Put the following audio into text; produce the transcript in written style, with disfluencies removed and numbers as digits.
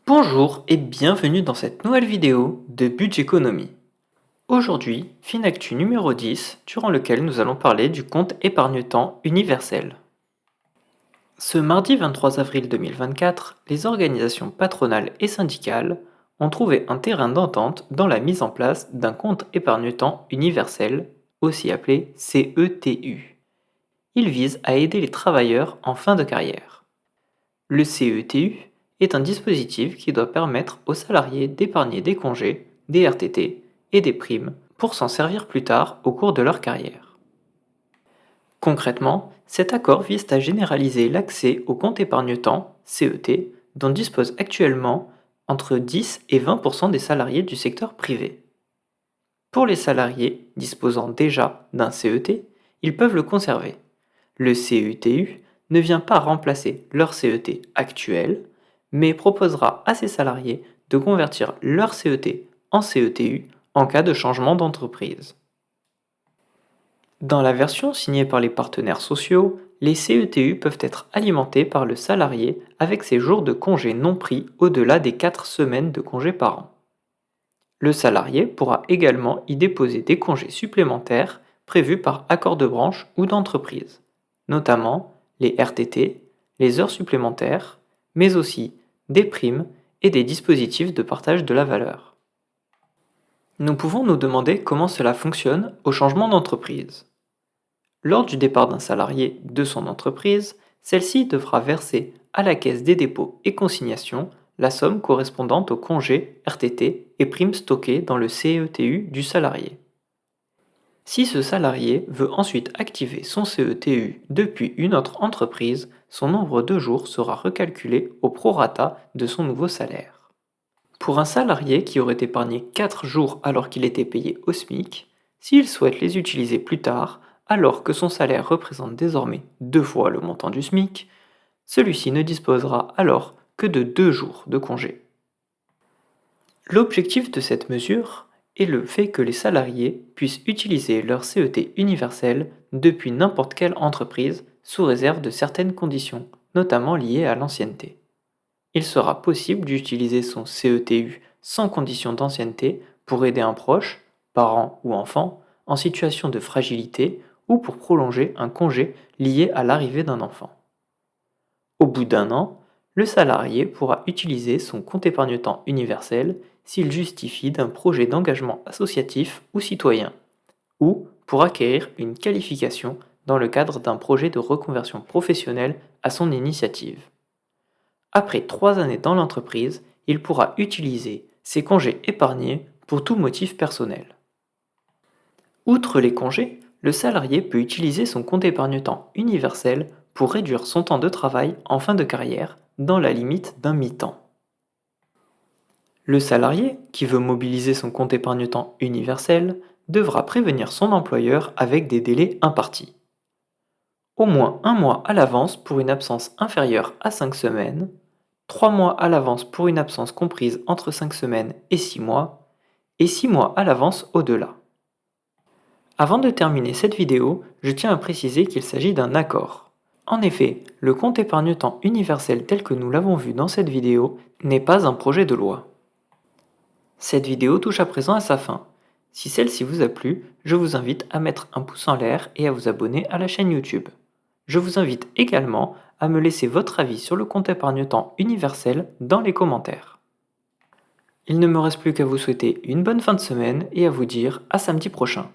Bonjour et bienvenue dans cette nouvelle vidéo de Budgeconomie. Aujourd'hui, Finactu numéro 10, durant lequel nous allons parler du compte épargne-temps universel. Ce mardi 23 avril 2024, les organisations patronales et syndicales ont trouvé un terrain d'entente dans la mise en place d'un compte épargne-temps universel, aussi appelé CETU. Il vise à aider les travailleurs en fin de carrière. Le CETU est un dispositif qui doit permettre aux salariés d'épargner des congés, des RTT et des primes pour s'en servir plus tard au cours de leur carrière. Concrètement, cet accord vise à généraliser l'accès au compte épargne-temps, CET, dont disposent actuellement entre 10 et 20% des salariés du secteur privé. Pour les salariés disposant déjà d'un CET, ils peuvent le conserver. Le CETU ne vient pas remplacer leur CET actuel, mais proposera à ces salariés de convertir leur CET en CETU en cas de changement d'entreprise. Dans la version signée par les partenaires sociaux, les CETU peuvent être alimentés par le salarié avec ses jours de congé non pris au-delà des 4 semaines de congé par an. Le salarié pourra également y déposer des congés supplémentaires prévus par accord de branche ou d'entreprise, notamment les RTT, les heures supplémentaires, mais aussi des primes et des dispositifs de partage de la valeur. Nous pouvons nous demander comment cela fonctionne au changement d'entreprise. Lors du départ d'un salarié de son entreprise, celle-ci devra verser à la Caisse des dépôts et consignations la somme correspondante aux congés, RTT et primes stockées dans le CETU du salarié. Si ce salarié veut ensuite activer son CETU depuis une autre entreprise, son nombre de jours sera recalculé au prorata de son nouveau salaire. Pour un salarié qui aurait épargné 4 jours alors qu'il était payé au SMIC, s'il souhaite les utiliser plus tard, alors que son salaire représente désormais 2 fois le montant du SMIC, celui-ci ne disposera alors que de 2 jours de congé. L'objectif de cette mesure est le fait que les salariés puissent utiliser leur CET universel depuis n'importe quelle entreprise sous réserve de certaines conditions, notamment liées à l'ancienneté. Il sera possible d'utiliser son CETU sans condition d'ancienneté pour aider un proche, parent ou enfant, en situation de fragilité ou pour prolonger un congé lié à l'arrivée d'un enfant. Au bout d'un an, le salarié pourra utiliser son compte épargne-temps universel s'il justifie d'un projet d'engagement associatif ou citoyen, ou pour acquérir une qualification dans le cadre d'un projet de reconversion professionnelle à son initiative. Après 3 années dans l'entreprise, il pourra utiliser ses congés épargnés pour tout motif personnel. Outre les congés, le salarié peut utiliser son compte épargne-temps universel pour réduire son temps de travail en fin de carrière dans la limite d'un mi-temps. Le salarié qui veut mobiliser son compte épargne-temps universel devra prévenir son employeur avec des délais impartis. Au moins 1 mois à l'avance pour une absence inférieure à 5 semaines, 3 mois à l'avance pour une absence comprise entre 5 semaines et 6 mois, et 6 mois à l'avance au-delà. Avant de terminer cette vidéo, je tiens à préciser qu'il s'agit d'un accord. En effet, le compte épargne-temps universel tel que nous l'avons vu dans cette vidéo n'est pas un projet de loi. Cette vidéo touche à présent à sa fin. Si celle-ci vous a plu, je vous invite à mettre un pouce en l'air et à vous abonner à la chaîne YouTube. Je vous invite également à me laisser votre avis sur le compte épargne-temps universel dans les commentaires. Il ne me reste plus qu'à vous souhaiter une bonne fin de semaine et à vous dire à samedi prochain.